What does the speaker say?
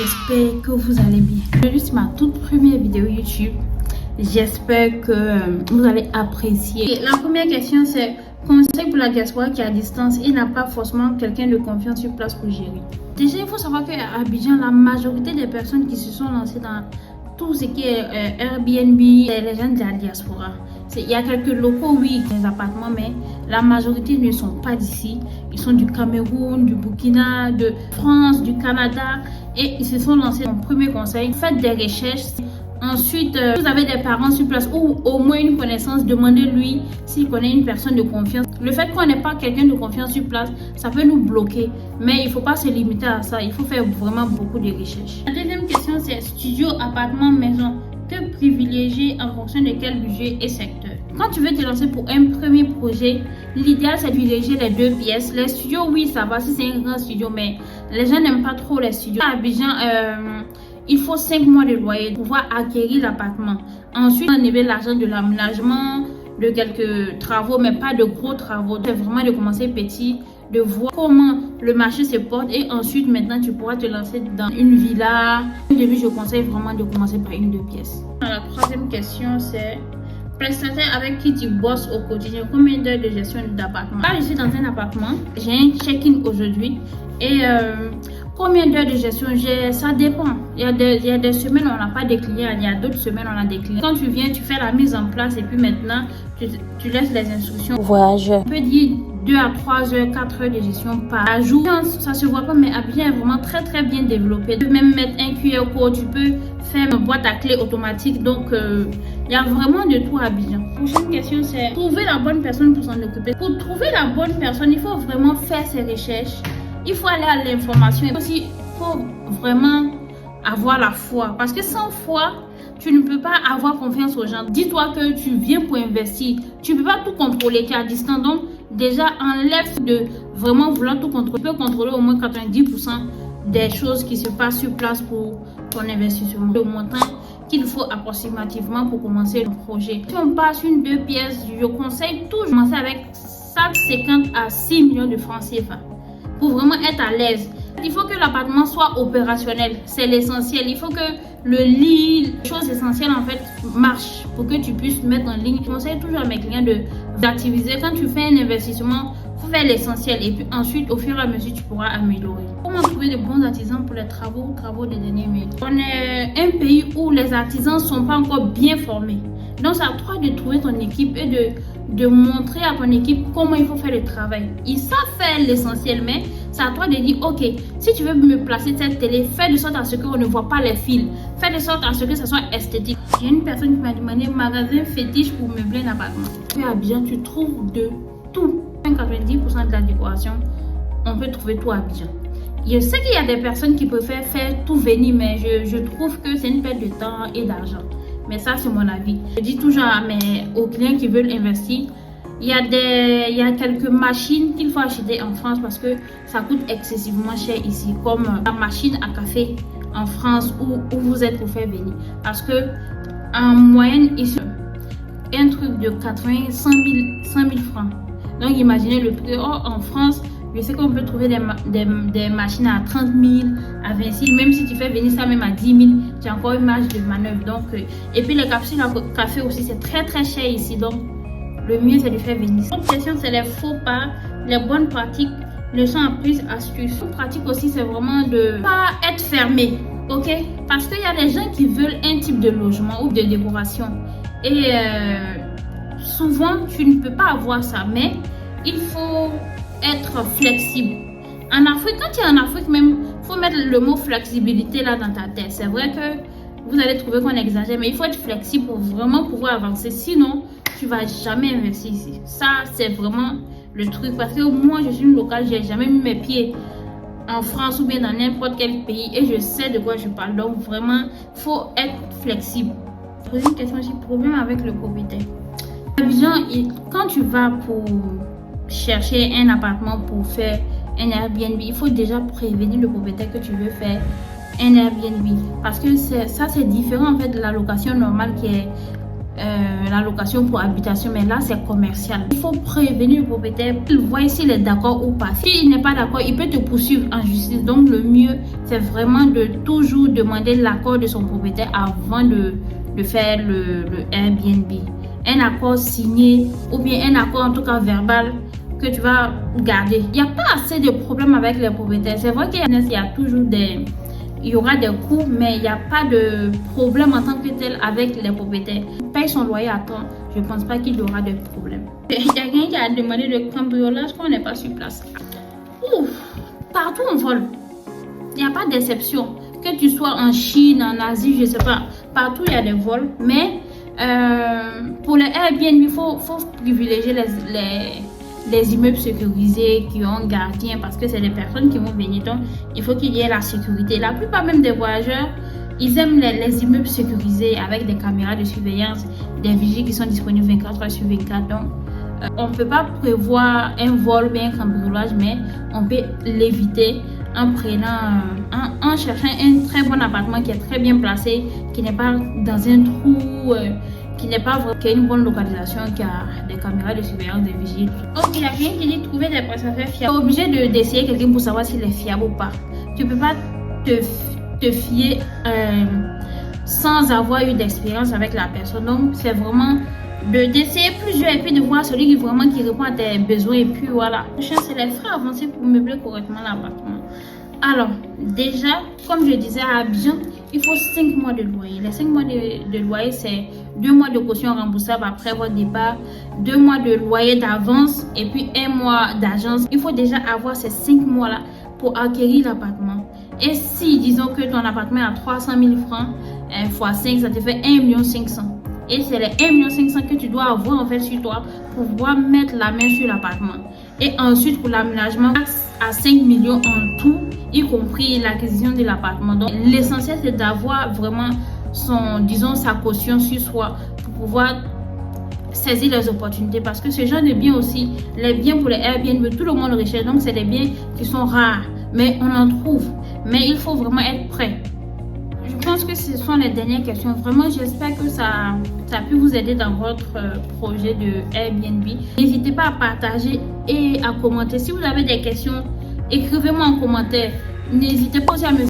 j'espère que vous allez bien. Aujourd'hui c'est ma toute première vidéo YouTube. J'espère que vous allez apprécier. Et la première question c'est: conseil pour la diaspora qui est à distance et n'a pas forcément quelqu'un de confiance sur place pour gérer. Déjà il faut savoir qu'à Abidjan, la majorité des personnes qui se sont lancées dans tout ce qui est Airbnb, c'est les gens de la diaspora. Il y a quelques locaux, oui, des appartements, mais la majorité ne sont pas d'ici. Ils sont du Cameroun, du Burkina, de France, du Canada, et ils se sont lancés. Mon premier conseil: faites des recherches. Ensuite, vous avez des parents sur place ou au moins une connaissance, demandez-lui s'il connaît une personne de confiance. Le fait qu'on n'ait pas quelqu'un de confiance sur place, ça peut nous bloquer. Mais il ne faut pas se limiter à ça. Il faut faire vraiment beaucoup de recherches. La deuxième question, c'est studio, appartement, maison. Que privilégier en fonction de quel budget et secteur? Quand tu veux te lancer pour un premier projet, l'idéal c'est de privilégier les 2 pièces. Les studios, oui, ça va si c'est un grand studio, mais les gens n'aiment pas trop les studios. À Abidjan, il faut 5 mois de loyer pour pouvoir acquérir l'appartement. Ensuite, on enlever l'argent de l'aménagement, de quelques travaux, mais pas de gros travaux. C'est vraiment de commencer petit, de voir comment le marché se porte, et ensuite maintenant tu pourras te lancer dans une villa. Au début, je conseille vraiment de commencer par une 2 pièces. La troisième question c'est: prestataire avec qui tu bosses au quotidien, combien d'heures de gestion d'appartement? Là, je suis dans un appartement, j'ai un check-in aujourd'hui, et combien d'heures de gestion j'ai? Ça dépend. Il y a des semaines où on n'a pas de clients, il y a d'autres semaines où on a des clients. Quand tu viens, tu fais la mise en place, et puis maintenant tu laisses les instructions aux voyageurs. On peut dire 2 à 3 heures, 4 heures de gestion par jour. Ça se voit pas, mais Abidjan est vraiment très bien développé. Tu peux même mettre un QR code, tu peux faire une boîte à clé automatique. Donc il y a vraiment de tout à Abidjan. La prochaine question c'est: trouver la bonne personne pour s'en occuper. Pour trouver la bonne personne, il faut vraiment faire ses recherches. Il faut aller à l'information. Et aussi, il faut vraiment avoir la foi. Parce que sans foi, tu ne peux pas avoir confiance aux gens. Dis-toi que tu viens pour investir. Tu ne peux pas tout contrôler. Tu es à distance. Donc, déjà, enlève de vraiment vouloir tout contrôler. Tu peux contrôler au moins 90% des choses qui se passent sur place pour ton investissement. Le montant qu'il faut approximativement pour commencer le projet. Si on passe une 2 pièces, je conseille toujours de commencer avec 50 à 6 millions de francs CFA. Pour vraiment être à l'aise, il faut que l'appartement soit opérationnel, c'est l'essentiel. Il faut que le lit, les choses essentielles en fait, marchent pour que tu puisses mettre en ligne. Je conseille toujours à mes clients d'activiser. Quand tu fais un investissement, il faut faire l'essentiel, et puis ensuite, au fur et à mesure, tu pourras améliorer. Comment trouver de bons artisans pour les travaux des derniers minutes? On est un pays où les artisans ne sont pas encore bien formés. Donc, c'est à toi de trouver ton équipe et de montrer à ton équipe comment il faut faire le travail. Ils savent faire l'essentiel, mais c'est à toi de dire: ok, si tu veux me placer cette télé, fais de sorte à ce qu'on ne voit pas les fils. Fais de sorte à ce que ça soit esthétique. J'ai une personne qui m'a demandé magasin fétiche pour meubler un appartement. Tu es à Abidjan, tu trouves de tout. 90% de la décoration, on peut trouver tout à Abidjan. Je sais qu'il y a des personnes qui préfèrent faire tout venir, mais je trouve que c'est une perte de temps et d'argent. Mais ça, c'est mon avis. Je dis toujours aux clients qui veulent investir, il y a quelques machines qu'il faut acheter en France parce que ça coûte excessivement cher ici, comme la machine à café en France où vous êtes pour faire venir. Parce que en moyenne, ici, un truc de 80, 100 000 francs. Donc, imaginez le prix. En France, je sais qu'on peut trouver des machines à 30 000, à 20 000. Même si tu fais venir ça même à 10 000, tu as encore une marge de manœuvre. Donc, et puis les capsules à café aussi, c'est très cher ici. Donc, le mieux, c'est de faire venir. L'autre question, c'est les faux pas, les bonnes pratiques, leçons apprises, astuces. Une pratique aussi, c'est vraiment de pas être fermé. Ok? Parce qu'il y a des gens qui veulent un type de logement ou de décoration. Et souvent, tu ne peux pas avoir ça. Mais il faut être flexible. En Afrique, quand tu es en Afrique même, il faut mettre le mot flexibilité là dans ta tête. C'est vrai que vous allez trouver qu'on exagère, mais il faut être flexible pour vraiment pouvoir avancer. Sinon, tu ne vas jamais investir ici. Ça, c'est vraiment le truc. Parce que moi, je suis une locale, je n'ai jamais mis mes pieds en France ou bien dans n'importe quel pays et je sais de quoi je parle. Donc, vraiment, il faut être flexible. Poser une question, j'ai problème avec le propriétaire. Quand tu vas pour chercher un appartement pour faire un Airbnb, il faut déjà prévenir le propriétaire que tu veux faire un Airbnb, parce que ça c'est différent en fait de la location normale qui est la location pour habitation, mais là c'est commercial. Il faut prévenir le propriétaire, il voit s'il est d'accord ou pas. S'il n'est pas d'accord, il peut te poursuivre en justice. Donc le mieux c'est vraiment de toujours demander l'accord de son propriétaire avant de faire le Airbnb. Un accord signé ou bien un accord en tout cas verbal que tu vas garder. Il n'y a pas assez de problèmes avec les propriétaires. C'est vrai qu'il y a toujours il y aura des coûts, mais il n'y a pas de problème en tant que tel avec les propriétaires. Il paye son loyer à temps, je ne pense pas qu'il y aura de problème. Il y a quelqu'un qui a demandé de cambriolage quand on n'est pas sur place. Ouf, partout on vole. Il n'y a pas d'exception. Que tu sois en Chine, en Asie, je ne sais pas. Partout il y a des vols. Mais pour les Airbnb, il faut privilégier les immeubles sécurisés qui ont gardien parce que c'est des personnes qui vont venir. Donc, il faut qu'il y ait la sécurité. La plupart même des voyageurs, ils aiment les immeubles sécurisés avec des caméras de surveillance, des vigiles qui sont disponibles 24 heures sur 24. Donc, on ne peut pas prévoir un vol ou bien un cambriolage, mais on peut l'éviter en prenant, en cherchant un très bon appartement qui est très bien placé, qui n'est pas dans un trou, qui a une bonne localisation, qui a des caméras de surveillance, des vigiles. Ok, il y a quelqu'un qui dit trouver des prestataires fiables. Tu es obligé d'essayer quelqu'un pour savoir s'il est fiable ou pas. Tu ne peux pas te fier sans avoir eu d'expérience avec la personne. Donc, c'est vraiment d'essayer plusieurs et puis de voir celui qui répond à tes besoins. Et puis voilà. Le prochain, c'est les frais avancés pour meubler correctement l'appartement. Alors, déjà, comme je disais à Abidjan, il faut 5 mois de loyer. Les 5 mois de loyer, c'est 2 mois de caution remboursable après votre départ, 2 mois de loyer d'avance et puis 1 mois d'agence. Il faut déjà avoir ces 5 mois-là pour acquérir l'appartement. Et si, disons que ton appartement est à 300 000 francs, x 5, ça te fait 1 500 000. Et c'est les 1 500 000 que tu dois avoir en fait sur toi pour pouvoir mettre la main sur l'appartement. Et ensuite, pour l'aménagement, à 5 millions en tout, y compris l'acquisition de l'appartement. Donc, l'essentiel, c'est d'avoir vraiment sa caution sur soi pour pouvoir saisir les opportunités. Parce que ce genre de biens aussi, les biens pour les Airbnb, tout le monde recherche. Donc, c'est des biens qui sont rares, mais on en trouve. Mais il faut vraiment être prêt. Je pense que ce sont les dernières questions. Vraiment, j'espère que ça a pu vous aider dans votre projet de Airbnb. N'hésitez pas à partager et à commenter. Si vous avez des questions, écrivez-moi en commentaire. N'hésitez pas aussi à me